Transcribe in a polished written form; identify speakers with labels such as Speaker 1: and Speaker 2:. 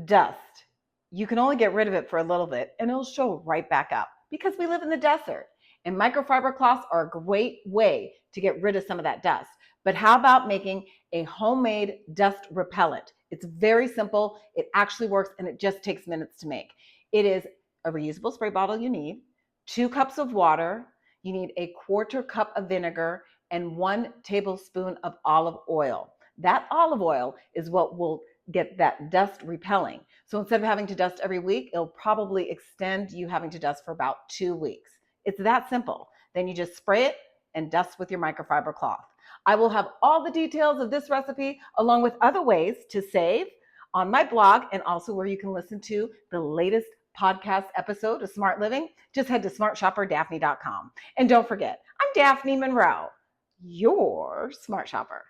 Speaker 1: dust, you can only get rid of it for a little bit and it'll show right back up because we live in the desert. And microfiber cloths are a great way to get rid of some of that dust. But how about making a homemade dust repellent? It's very simple. It actually works and it just takes minutes to make. It is a reusable spray bottle you need, 2 cups of water, you need a 1/4 cup of vinegar, and 1 tablespoon of olive oil. That olive oil is what will get that dust repelling. So instead of having to dust every week, it'll probably extend you having to dust for about 2 weeks. It's that simple. Then you just spray it and dust with your microfiber cloth. I will have all the details of this recipe along with other ways to save on my blog and also where you can listen to the latest podcast episode of Smart Living. Just head to smartshopperdaphne.com. And don't forget, I'm Daphne Monroe, your Smart Shopper.